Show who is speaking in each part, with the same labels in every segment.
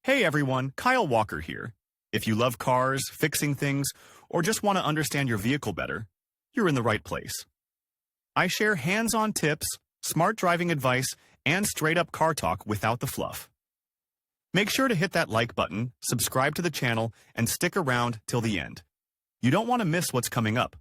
Speaker 1: Hey everyone, Kyle Walker here. If you love cars, fixing things, or just want to understand your vehicle better, you're in the right place. I share hands-on tips, smart driving advice, and straight-up car talk without the fluff. Make sure to hit that like button, subscribe to the channel, and stick around till the end. You don't want to miss what's coming up.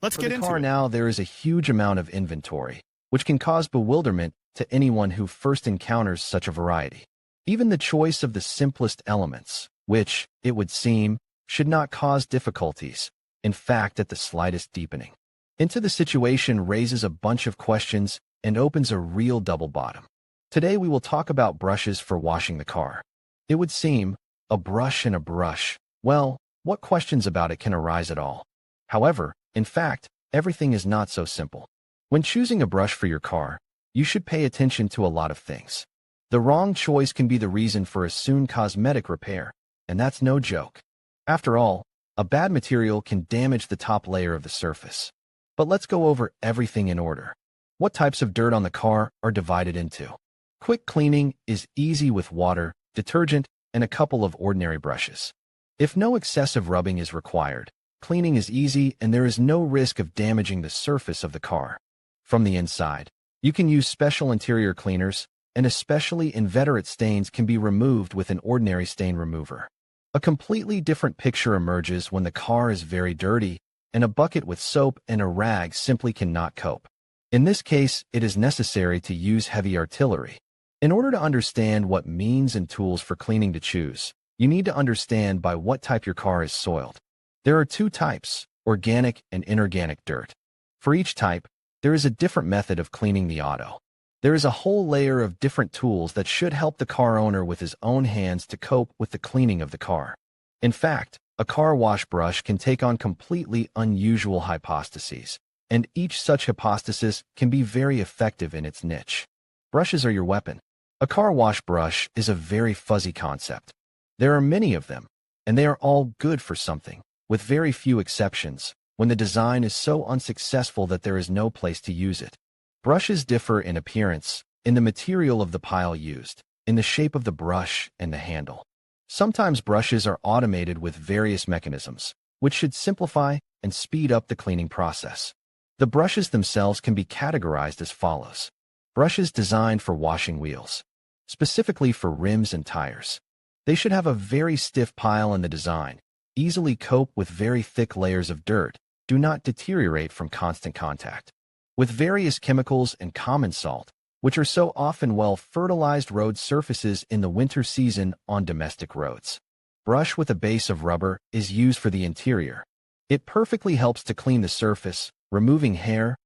Speaker 1: Let's get into it.
Speaker 2: For the car now, there is a huge amount of inventory, which can cause bewilderment to anyone who first encounters such a variety. Even the choice of the simplest elements, which, it would seem, should not cause difficulties, in fact at the slightest deepening, into the situation raises a bunch of questions and opens a real double bottom. Today we will talk about brushes for washing the car. It would seem, a brush and a brush, well, what questions about it can arise at all? However, in fact, everything is not so simple. When choosing a brush for your car, you should pay attention to a lot of things. The wrong choice can be the reason for a soon cosmetic repair, and that's no joke. After all, a bad material can damage the top layer of the surface. But let's go over everything in order. What types of dirt on the car are divided into? Quick cleaning is easy with water, detergent, and a couple of ordinary brushes. If no excessive rubbing is required, cleaning is easy and there is no risk of damaging the surface of the car. From the inside, you can use special interior cleaners, and especially inveterate stains can be removed with an ordinary stain remover. A completely different picture emerges when the car is very dirty, and a bucket with soap and a rag simply cannot cope. In this case, it is necessary to use heavy artillery. In order to understand what means and tools for cleaning to choose, you need to understand by what type your car is soiled. There are two types, organic and inorganic dirt. For each type, there is a different method of cleaning the auto. There is a whole layer of different tools that should help the car owner with his own hands to cope with the cleaning of the car. In fact, a car wash brush can take on completely unusual hypostases, and each such hypostasis can be very effective in its niche. Brushes are your weapon. A car wash brush is a very fuzzy concept. There are many of them, and they are all good for something, with very few exceptions, when the design is so unsuccessful that there is no place to use it. Brushes differ in appearance, in the material of the pile used, in the shape of the brush and the handle. Sometimes brushes are automated with various mechanisms, which should simplify and speed up the cleaning process. The brushes themselves can be categorized as follows. Brushes designed for washing wheels, specifically for rims and tires. They should have a very stiff pile in the design, easily cope with very thick layers of dirt, do not deteriorate from constant contact with various chemicals and common salt, which are so often well-fertilized road surfaces in the winter season on domestic roads. Brush with a base of rubber is used for the interior. It perfectly helps to clean the surface, removing hair,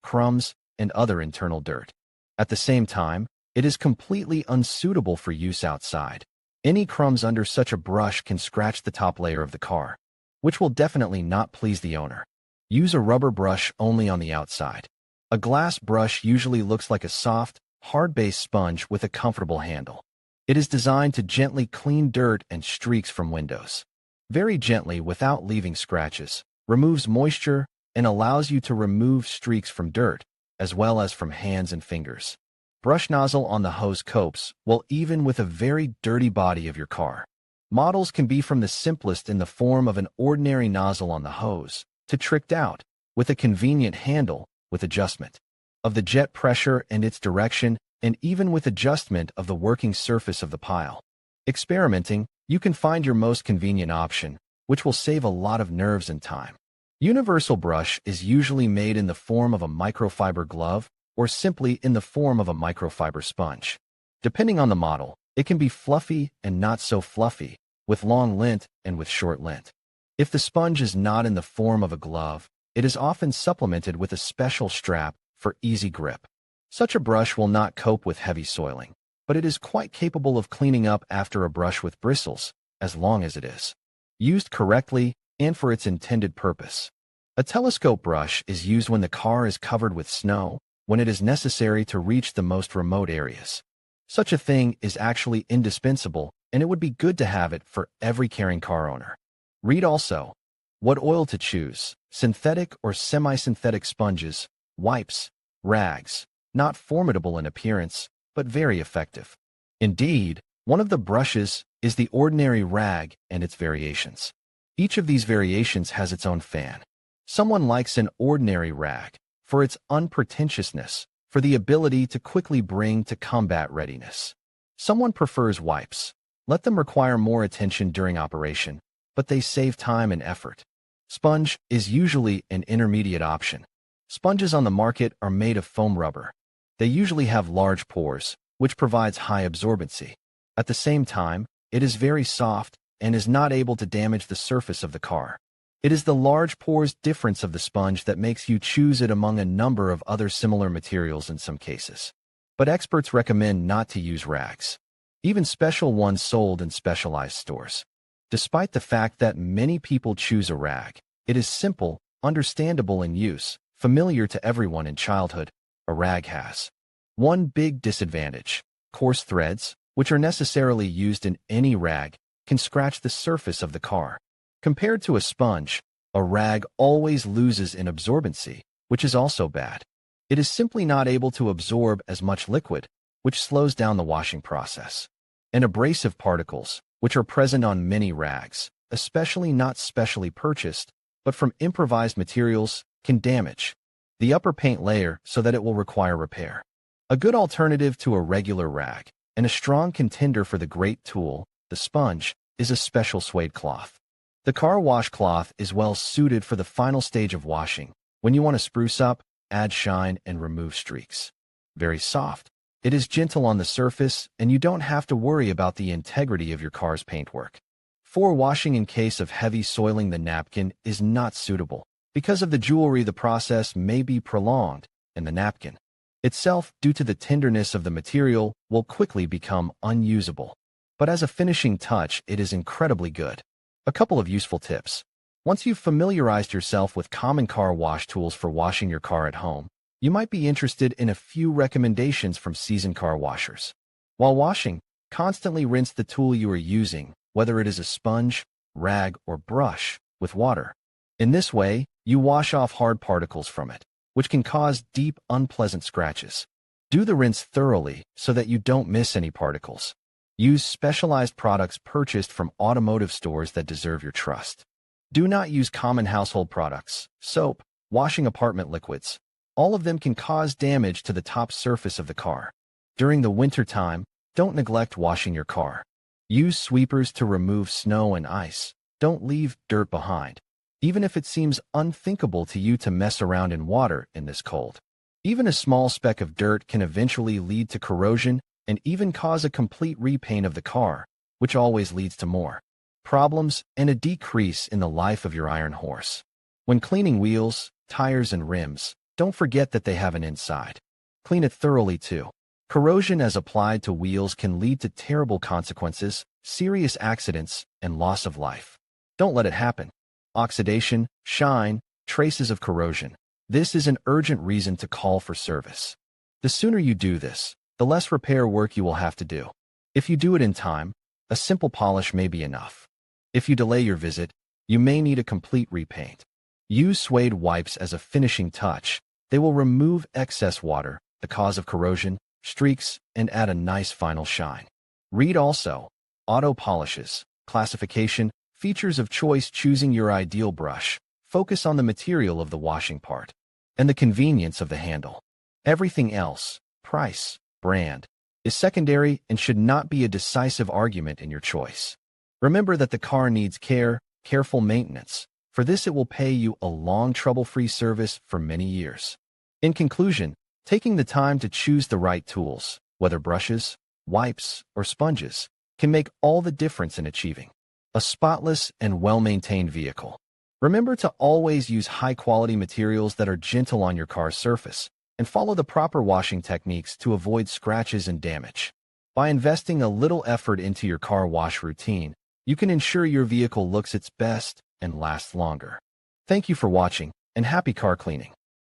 Speaker 2: crumbs, and other internal dirt. At the same time, it is completely unsuitable for use outside. Any crumbs under such a brush can scratch the top layer of the car, which will definitely not please the owner. Use a rubber brush only on the outside. A glass brush usually looks like a soft, hard-based sponge with a comfortable handle. It is designed to gently clean dirt and streaks from windows. Very gently without leaving scratches, removes moisture, and allows you to remove streaks from dirt, as well as from hands and fingers. Brush nozzle on the hose copes well even with a very dirty body of your car. Models can be from the simplest in the form of an ordinary nozzle on the hose, to tricked out, with a convenient handle, with adjustment of the jet pressure and its direction, and even with adjustment of the working surface of the pile. Experimenting, you can find your most convenient option, which will save a lot of nerves and time. Universal brush is usually made in the form of a microfiber glove, or simply in the form of a microfiber sponge. Depending on the model, it can be fluffy and not so fluffy, with long lint and with short lint. If the sponge is not in the form of a glove, it is often supplemented with a special strap for easy grip. Such a brush will not cope with heavy soiling, but it is quite capable of cleaning up after a brush with bristles, as long as it is used correctly and for its intended purpose. A telescope brush is used when the car is covered with snow, when it is necessary to reach the most remote areas. Such a thing is actually indispensable, and it would be good to have it for every caring car owner. Read also, what oil to choose, synthetic or semi-synthetic sponges, wipes, rags, not formidable in appearance, but very effective. Indeed, One of the brushes is the ordinary rag and its variations. Each of these variations has its own fan. Someone likes an ordinary rag for its unpretentiousness, for the ability to quickly bring to combat readiness. Someone prefers wipes. Let them require more attention during operation, but they save time and effort. Sponge is usually an intermediate option. Sponges on the market are made of foam rubber. They usually have large pores, which provides high absorbency. At the same time, it is very soft and is not able to damage the surface of the car. It is the large pores difference of the sponge that makes you choose it among a number of other similar materials in some cases. But experts recommend not to use rags, even special ones sold in specialized stores. Despite the fact that many people choose a rag, it is simple, understandable in use, familiar to everyone in childhood. A rag has one big disadvantage: coarse threads, which are necessarily used in any rag, can scratch the surface of the car. Compared to a sponge, a rag always loses in absorbency, which is also bad. It is simply not able to absorb as much liquid, which slows down the washing process. And abrasive particles, which are present on many rags, especially not specially purchased, but from improvised materials, can damage the upper paint layer so that it will require repair. A good alternative to a regular rag, and a strong contender for the great tool, the sponge, is a special suede cloth. The car wash cloth is well suited for the final stage of washing, when you want to spruce up, add shine, and remove streaks. Very soft. It is gentle on the surface, and you don't have to worry about the integrity of your car's paintwork. For washing in case of heavy soiling, the napkin is not suitable. Because of the jewelry, the process may be prolonged, and the napkin itself, due to the tenderness of the material, will quickly become unusable. But as a finishing touch, it is incredibly good. A couple of useful tips. Once you've familiarized yourself with common car wash tools for washing your car at home, you might be interested in a few recommendations from seasoned car washers. While washing, constantly rinse the tool you are using, whether it is a sponge, rag, or brush, with water. In this way, you wash off hard particles from it, which can cause deep, unpleasant scratches. Do the rinse thoroughly so that you don't miss any particles. Use specialized products purchased from automotive stores that deserve your trust. Do not use common household products, soap, washing apartment liquids. All of them can cause damage to the top surface of the car. During the winter time, don't neglect washing your car. Use sweepers to remove snow and ice. Don't leave dirt behind, even if it seems unthinkable to you to mess around in water in this cold. Even a small speck of dirt can eventually lead to corrosion and even cause a complete repaint of the car, which always leads to more problems and a decrease in the life of your iron horse. When cleaning wheels, tires, and rims, don't forget that they have an inside. Clean it thoroughly too. Corrosion as applied to wheels can lead to terrible consequences, serious accidents, and loss of life. Don't let it happen. Oxidation, shine, traces of corrosion. This is an urgent reason to call for service. The sooner you do this, the less repair work you will have to do. If you do it in time, a simple polish may be enough. If you delay your visit, you may need a complete repaint. Use suede wipes as a finishing touch. They will remove excess water, the cause of corrosion, streaks, and add a nice final shine. Read also: auto polishes, classification, features of choice, choosing your ideal brush, focus on the material of the washing part, and the convenience of the handle. Everything else, price, brand, is secondary and should not be a decisive argument in your choice. Remember that the car needs care, careful maintenance. For this, it will pay you a long, trouble-free service for many years. In conclusion, taking the time to choose the right tools, whether brushes, wipes, or sponges, can make all the difference in achieving a spotless and well-maintained vehicle. Remember to always use high-quality materials that are gentle on your car's surface, and follow the proper washing techniques to avoid scratches and damage. By investing a little effort into your car wash routine, you can ensure your vehicle looks its best and lasts longer. Thank you for watching, and happy car cleaning.